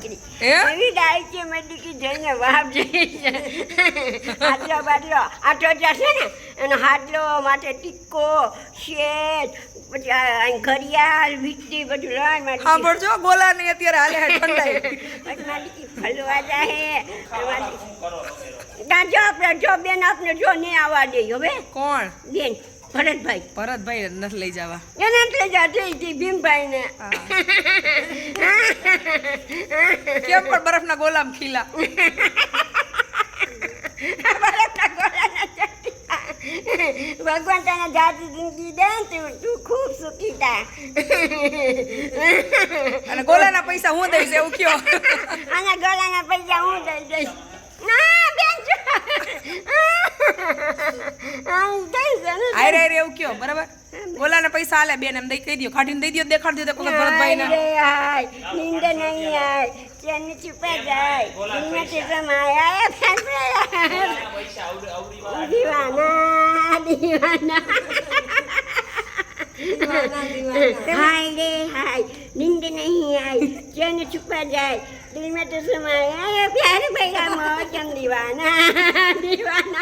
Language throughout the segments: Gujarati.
એવી ડાય છે મેડિકી જઈને વાપ જઈ છે હાડલો બાટલો આટો છે ને એનો હાડલો માટે ટીક્કો શેઠ પછી અહીં ઘડિયાળ વીજળી બધું લઈ મારી સાંભળજો ગોલા ની અત્યારે હાલે ઠંડાઈ પછી મારી ફલવા જાય જો આપણે જો બેન આપણે જો નહીં આવવા દે હવે કોણ બેન ભરતભાઈ નથી લઈ જવા એને એટલે જતી ભીમભાઈ ને કેમ પણ બરફના ગોલામાં ખીલા ભગવાન તને જાતિ જિંદગી દે તું ખૂબ સુખી થા અને ગોલાના પૈસા હું દઈશ એવું કયો અને ગોલાના પૈસા હું દઈશ ના બેન આયરે એવું કયો બરાબર ગોલાના પૈસા હાલે બેન એમ દઈ કહી દો ખાટીને દઈ દો દેખાડ દો ભરતભાઈ ને નીંદ નહીં આય ચેન છુપા જાય નીંદ સમાય દીવાના દીવાના हाय रे हाय नींद नहीं आई चैन छुपा जाए दिल में तो समाया प्यार भैया मौजम दीवाना दीवाना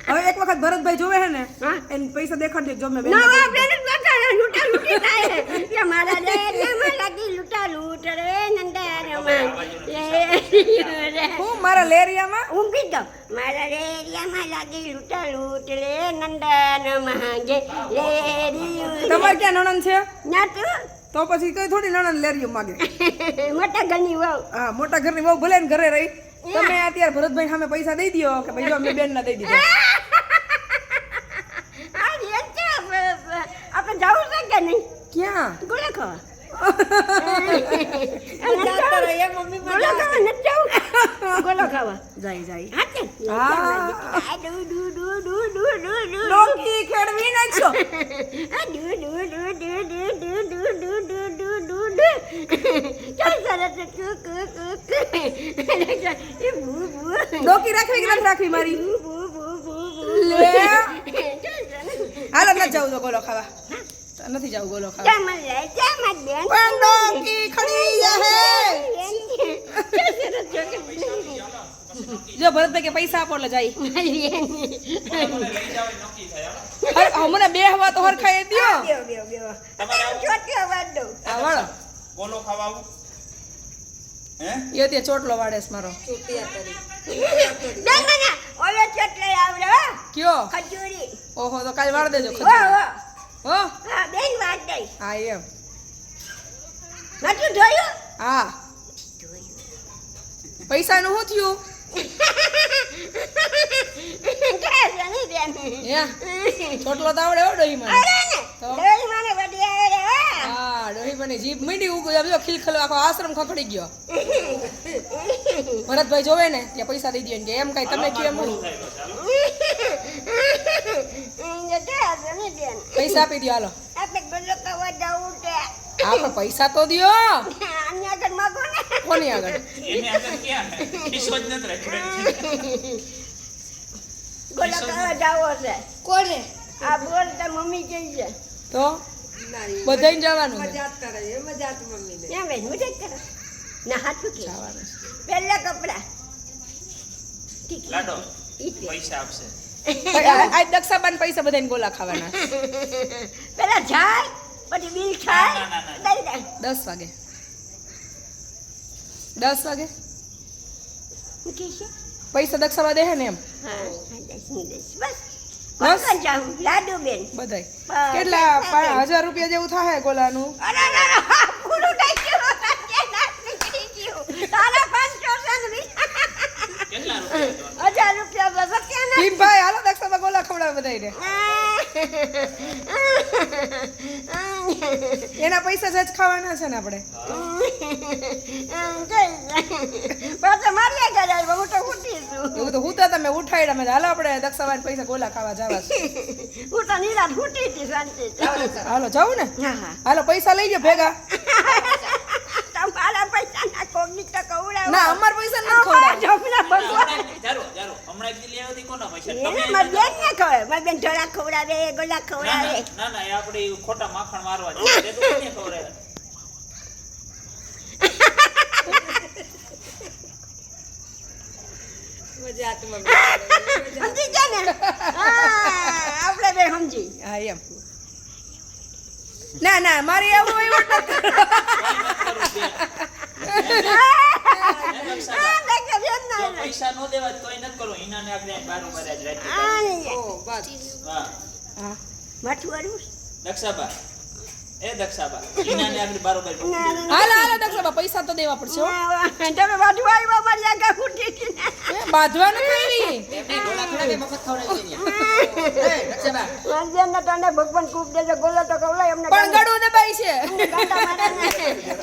હવે એક વખત ભરતભાઈ જોવે હે ને એને પૈસા દેખાડ દેજો મેં ના આપણે બતાના લૂટા લૂટી થાય કે મારા રે માં લાગી લૂટા લૂટ રે નંદારમાં હું મારા લેરિયામાં ઊંઘી દો મારા લેરિયામાં લાગી લૂટા લૂટ રે નંદાનમાં જે લેરિયું તમારે ક્યાં નણંદ છે ના તું તો પછી કઈ થોડી નણંદ લેરિયું માગે મોટા ઘરની વહુ હા મોટા ઘરની વહુ ભલે ને ઘરે રહી તમે અત્યારે ભરતભાઈ સામે પૈસા દઈ દો કે ભાઈ અમે બેન ના દઈ દીધા આપણે જવું છે કે નહીં ક્યાં ગોળા ખાવા ગોળા ખાવા જાય ડોકી ખેડવી નાખશો ડોકી રાખવી કે નથી રાખવી મારી હાલો ન જાવ તો ગોળો ખાવા નથી જાવ ગોળો ખાવા પણ ડોકી ખડી જો ભરતભાઈ કે પૈસા આપો એટલે જાય મને બે હવા તો હરખાઈ દ્યો બોલો ખાવા આવું હે એ તે ચોટલો વાડેસ મારો ઓલો ચોટલો આવડે કયો ખજૂરી ઓહો તો કાલ વાળ દેજો હો હો હા બેન વાત દઈ હા એમ નતું જોયું હા પૈસા નું શું થયું ચોટલો તો આવડે ડોહી મને હા ડોહી મને જીભ મીંડી ઉગી જો ખીલખલો આખો આશ્રમ ખખડી ગયો ભરતભાઈ જોવે ને ત્યાં પૈસા દઈ દે એમ કઈ તમે કેમ પૈસા આપી દો હાલો આપણે પૈસા તો દો કોની આગળ એને આગળ ક્યાં કિસ્સો જ નથી રાખ્યો ગોળા ખાવા જાવો છે કોને આ બોલ તાર મમ્મી કહી છે તો બધાય જવાનું છે એમ ભાઈ મજા જ કરો ના હાથું કે પહેલા કપડા લાડો પૈસા આપશે આજ દક્ષાબાન પૈસા બધાને ગોલા ખાવાના પેલા જાય પછી બિલ થાય દઈ દે 10 વાગે 10 વાગે મૂકી છે પૈસા દક્ષાબા દે હે ને એમ હા 10 બસ કોણ જાઉં લાડુ બેન બધાય કેટલા 1000 રૂપિયા જેવું થાય ગોલાનું અરે પૂરું થઈ ગયું નીકળી ગયું તારા 500 કેટલા રૂપિયા 1000 રૂપિયા બસ ક્યાં ના ભીમ ભાઈ હાલો દક્ષાબા ગોલા ખવડાવે બધાયને એના પૈસા જ ખાવાના છે ને આપણે પાછા માર્યા ગયા હું તો ઉઠી છું એવું તો હું તો તમે ઉઠાડ્યા મેં હાલો આપણે દક્ષાબાન પૈસા ગોલા ખાવા જવા હું તો નિરાત ઉઠી હતી શાંતિ હાલો જાવું ને હા હા હાલો પૈસા લઈ જાઓ ભેગા તમારા પૈસા ના કોગની તો કવડાવ ના અમાર પૈસા ન ખવડાવ જોપના ભગવાન જારો હમણાં જ લઈ આવતી કોના પૈસા એને માર બેન ને ખવડાવે માર બેન ઢોળા ખવડાવે ગોલા ખવડાવે ના ના એ આપણે ખોટા માખણ મારવા છે તે તો કોને ખવડાવે સમજી ગયા ને આપણે બે સમજી હા એમ ના ના મારી એવું એવું નથી. જો પૈસા નો દેવા તો કોઈ નથી કરવું. ઈનાને આપણે બારોબાર જ રાખી. હા હા માથું વાળું દક્ષાબા એ દક્ષાબા ઈનાને આપણે બારોબાર હાલો હાલો દક્ષાબા પૈસા તો દેવા પડશે હો. તમે માથું વાળવા મારી આગળ ફૂટી હતી ને. એ બાંધવાનું કઈ નહીં. વાંધ્યાના તને ભગવાન ખૂબ દેજો ગોલો તો ખવડાય એમને પણ ગળું દબાઈ છે. ગાંડા મારે ને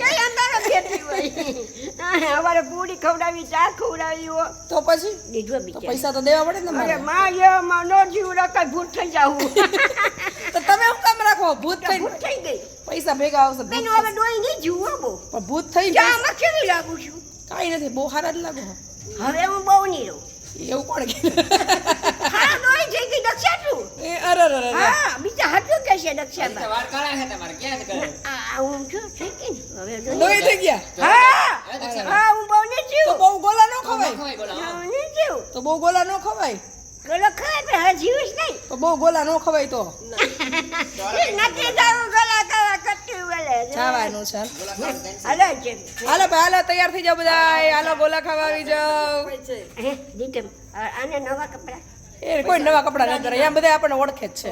કઈ અંધારો બેઠી હોય અમારે પૂરી ખવડાવી ચા ખવડાવી હો તો પછી દીધો તો બિચારી પૈસા તો દેવા પડે ને અરે મારે. માં એ માં નો જીવ રખાય ભૂત થઈ જાવું તો તમે શું કામ રાખો ભૂત થઈ ભૂત થઈ ગઈ પૈસા ભેગા આવશે બેન ભૂત હવે ડોઈ નહીં જીવો બહુ પણ ભૂત થઈ ચા જાય માં કેવી લાગુ છું કાઈ નથી બહુ સારા જ લાગો હવે હું બહુ નહીં રહું એવું કોણ કે હા ડોઈ થઈ ગઈ દક્ષા તું એ અરે અરે અરે હા બીજા હાથું કહેશે દક્ષા વાર કાળા છે તમારે ક્યાં છે કરે આ હું છું થઈ ગઈ ને હવે લોહી ડોઈ થઈ ગયા હા હા હું બહુ નહીં તો જીવ બહુ ગોલા ન ખવાય હું નહીં જીવ તો બહુ ગોલા ન ખવાય ગોલો ખાય પણ હવે જીવીશ નહીં તો બહુ ગોલા ન ખવાય તો નથી જાવું ગોલા ખાવા કટ્ટી બોલે જવાનું છે હાલો છે હાલો ભાઈ હાલો તૈયાર થઈ જાઓ બધા હાલો ગોલા ખાવા આવી જાઓ હે દીકમ આને નવા કપડા એ કોઈ નવા કપડા નથી પહેરે. અહીંયા બધા આપણને ઓળખે જ છે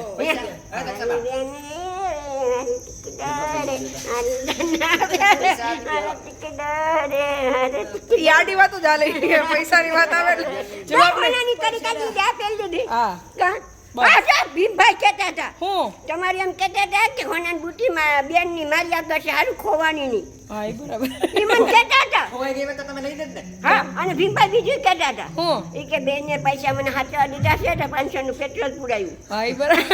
ઈ આડી વાતો જ હાલે પૈસાની વાત આવે ને જવાબ નહીં. હા ભીમભાઈ કહેતા હતા હું તમારી એમ કહેતા હતા કે હોનાન બુટીમાં બેનની મારી આગળ છે હારું ખોવાની નહીં હા એ બરાબર ઈ મને કહેતા હતા હોય ગઈ તો તમે લઈ દે ને હા અને ભીમભાઈ બીજું કહેતા હતા હું એ કે બેનને પૈસા મને હાથવા દીધા છે તો 500 નું પેટ્રોલ પુરાયું હા એ બરાબર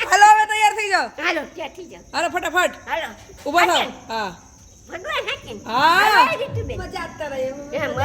હાલો હવે તૈયાર થઈ જાઓ હાલો ત્યાંથી જાઓ હાલો ફટાફટ હાલો ઊભા થાવ હા ભગવાન હાચે હા મજા આવતા રહે